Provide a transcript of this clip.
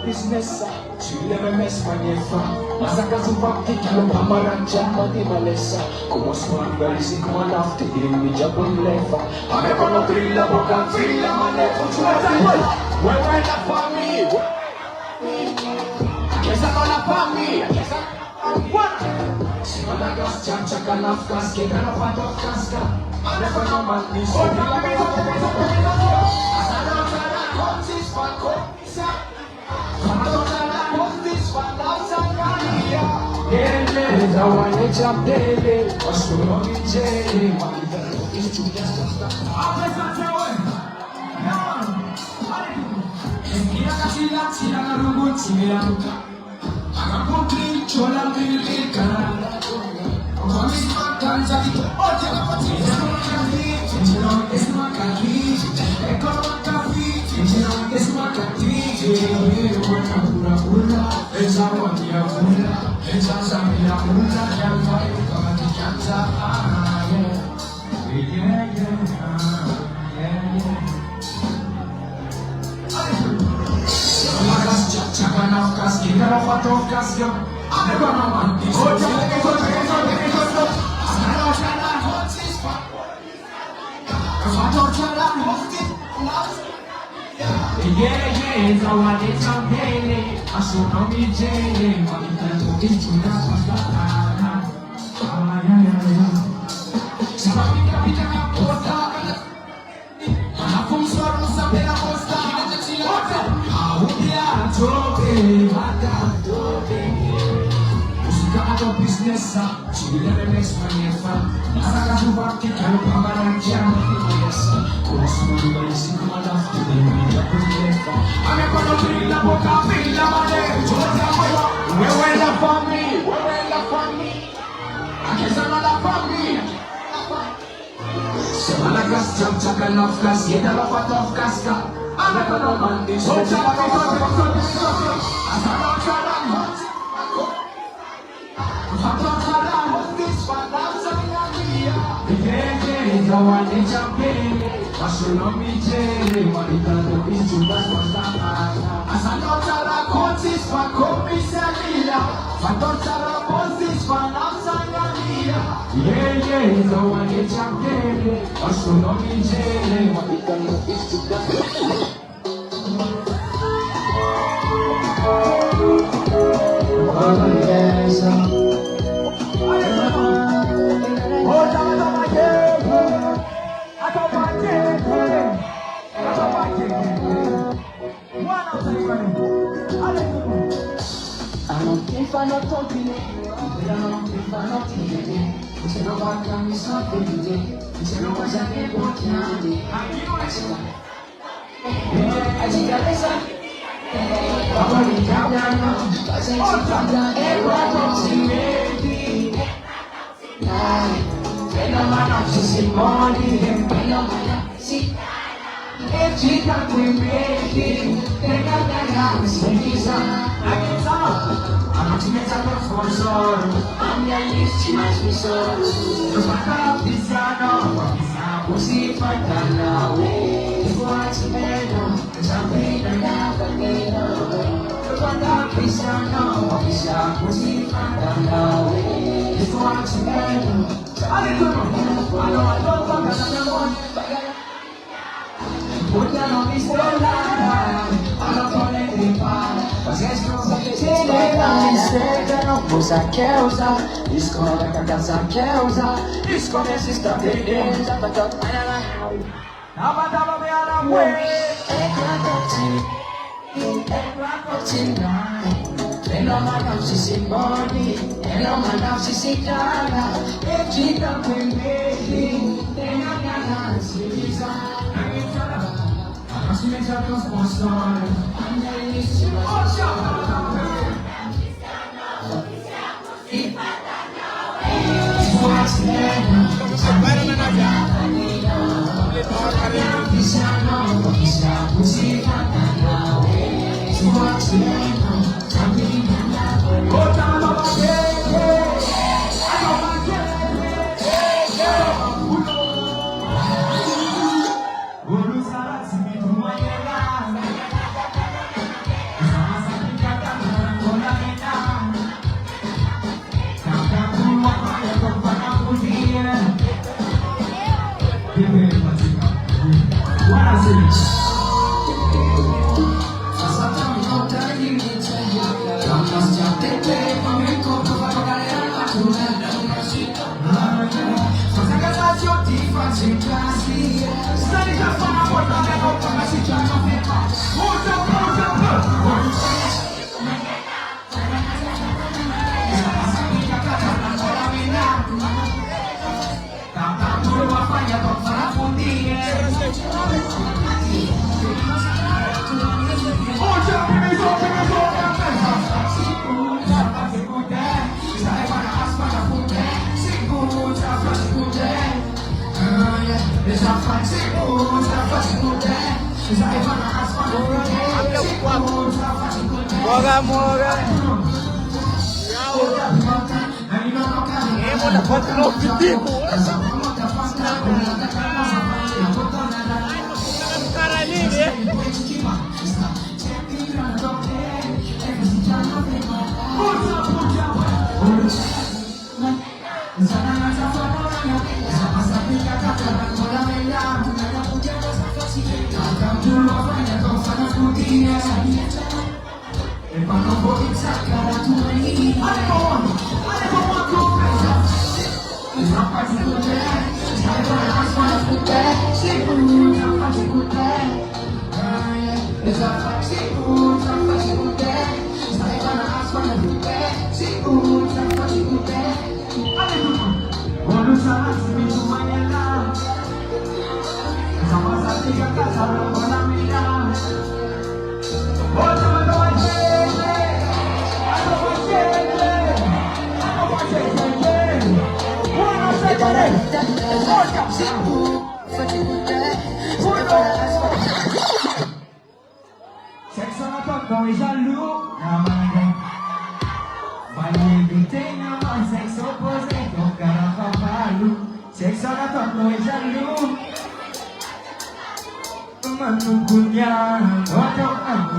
Business, tu l'aimes mes magnéfa. Masaka Zubaki, qui le Pamaranja, Mati Malesa. Comment se rivaliser, comment l'after, il me jabon leva. Avec un autre, il a boca, il a manette, tu as ta gueule. Ouais, la famille. Qu'est-ce que la famille? Si on a gas, tiens, chaka l'afkas, qui est dans la patte of Kaska. Avec un homme, il s'est business, tu l'aimes mes magnéfa. Masaka Zubaki, qui le Pamaranja, Mati Malesa. Comment se rivaliser, comment l'after, il me jabon leva. Avec un autre, il a boca, il a manette, tu as ta gueule. Ouais, la famille, la famille. Qu'est-ce que la famille? C'est Malagas, tiens, chaka l'afkas, qui est dans la patte of Kaska. Avec un homme, il s'est yeah, so I get champion. I show no DJ, what it can do is to dance. I don't care if I'm not talking it, I don't care if I'm not talking it. You say no back and it's not for you today. You say no one's a name working on it. I think I listen. I'm already down now. I say it's down, everyone comes in ready. When I'm out, she say money, when I'm out, see. If she can't be ready, then I'm not saying I'm your least, she must be so. Just my love, this I know. We'll see if I can now. If what's the matter, cause I'm paying her now, but they know. Just my love, this I know. We'll see if I can now. If what's the matter, I don't know. Put down on me, stay alive. I don't call it the fire. Mas é que eu só quero ser não você quer usar. Escolha que a casa quer usar. Escolha essa estratégia. Vai tocar ela. Não vai dar pra ver ela morrer. É pra tonight. And all my love, she see money. And all my love, she see dollar. If she don't bring me, then I gotta see some. She makes her feel more strong. I'm ready to watch out. Moga. Mo dapat lo video. Cara ini dia. Sexo na tondo e jaloux na manga. Vale tem naman sexo pose kung karapapalo. Sexo na tondo e jaloux. Manungkunya, otong ang